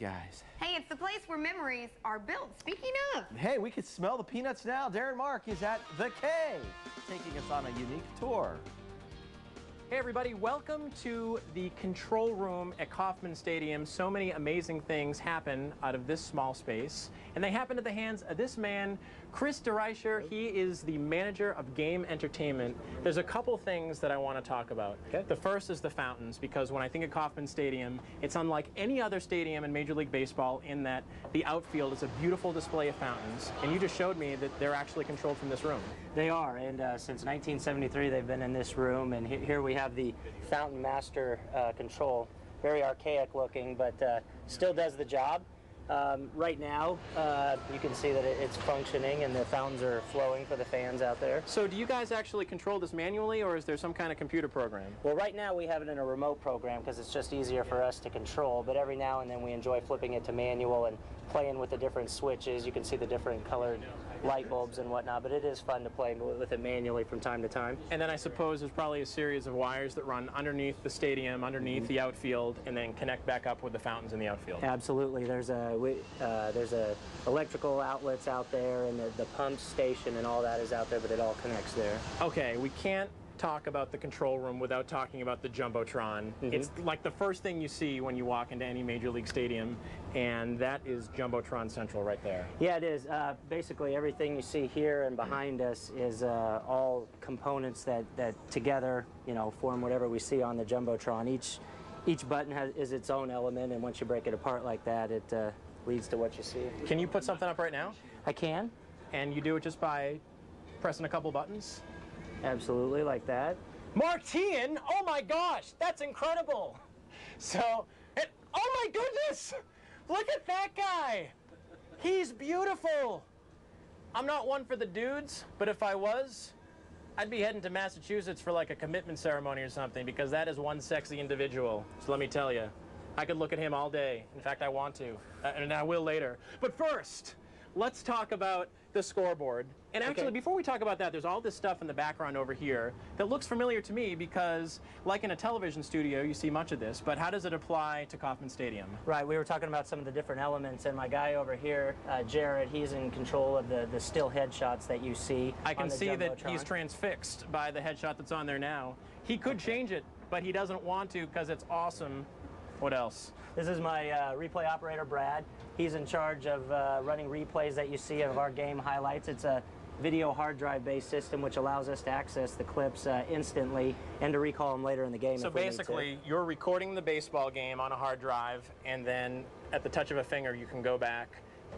Guys. Hey, it's the place where memories are built. Speaking of. Hey, we can smell the peanuts now. Darren Mark is at the K, taking us on a unique tour. Hey everybody, welcome to the control room at Kauffman Stadium. So many amazing things happen out of this small space, and they happen at the hands of this man, Chris DeReicher. He is the manager of game entertainment. There's a couple things that I want to talk about. Okay. The first is the fountains, because when I think of Kauffman Stadium, it's unlike any other stadium in Major League Baseball in that the outfield is a beautiful display of fountains, and you just showed me that they're actually controlled from this room. They are, and since 1973 they've been in this room, and here we have the Fountain Master control. Very archaic looking, but still does the job. Right now, you can see that it's functioning and the fountains are flowing for the fans out there. So do you guys actually control this manually, or is there some kind of computer program? Well, right now we have it in a remote program because it's just easier for us to control, but every now and then we enjoy flipping it to manual and playing with the different switches. You can see the different colored light bulbs and whatnot, but it is fun to play with it manually from time to time. And then I suppose there's probably a series of wires that run underneath the stadium, underneath the outfield, and then connect back up with the fountains in the outfield. Absolutely. There's a electrical outlets out there, and the pump station and all that is out there, but it all connects there. Okay, we can't talk about the control room without talking about the Jumbotron. It's like the first thing you see when you walk into any Major League stadium, and that is Jumbotron Central right there. Yeah, it is. Basically everything you see here and behind us is all components that together, you know, form whatever we see on the Jumbotron. Each button is its own element, and once you break it apart like that, it leads to what you see. Can you put something up right now? I can. And you do it just by pressing a couple buttons? Absolutely, like that. Martian! Oh my gosh, that's incredible! So, oh my goodness! Look at that guy! He's beautiful! I'm not one for the dudes, but if I was, I'd be heading to Massachusetts for like a commitment ceremony or something, because that is one sexy individual. So let me tell you, I could look at him all day. In fact, I want to, and I will later. But first, let's talk about the scoreboard. And actually, before we talk about that, there's all this stuff in the background over here that looks familiar to me because, like in a television studio, you see much of this, but how does it apply to Kauffman Stadium? Right, we were talking about some of the different elements, and my guy over here, Jared, he's in control of the still headshots that you see. I can see that Jumbotron. he's transfixed by the headshot that's on there now. He could change it, but he doesn't want to because it's awesome. What else? This is my replay operator, Brad. He's in charge of running replays that you see of our game highlights. It's a video hard drive based system which allows us to access the clips instantly and to recall them later in the game. So basically, you're recording the baseball game on a hard drive, and then at the touch of a finger you can go back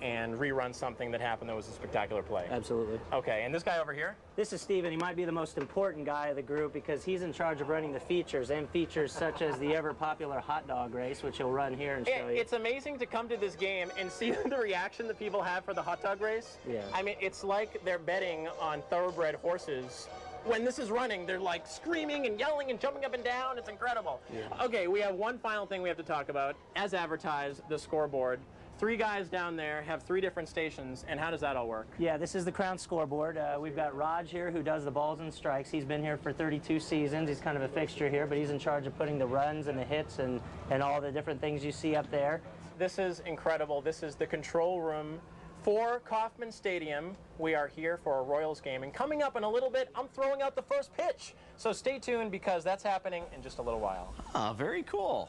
and rerun something that happened that was a spectacular play. Absolutely. Okay, and this guy over here? This is Steven. He might be the most important guy of the group because he's in charge of running the features, and features such as the ever-popular hot dog race, which he'll run here and show you. It's amazing to come to this game and see the reaction that people have for the hot dog race. Yeah. I mean, it's like they're betting on thoroughbred horses. When this is running, they're like screaming and yelling and jumping up and down. It's incredible. Yeah. Okay, we have one final thing we have to talk about. As advertised, the scoreboard. 3 guys down there have 3 different stations, and how does that all work? Yeah, this is the Crown scoreboard. We've got Raj here who does the balls and strikes. He's been here for 32 seasons. He's kind of a fixture here, but he's in charge of putting the runs and the hits and all the different things you see up there. This is incredible. This is the control room for Kauffman Stadium. We are here for a Royals game, and coming up in a little bit, I'm throwing out the first pitch. So stay tuned because that's happening in just a little while. Ah, very cool.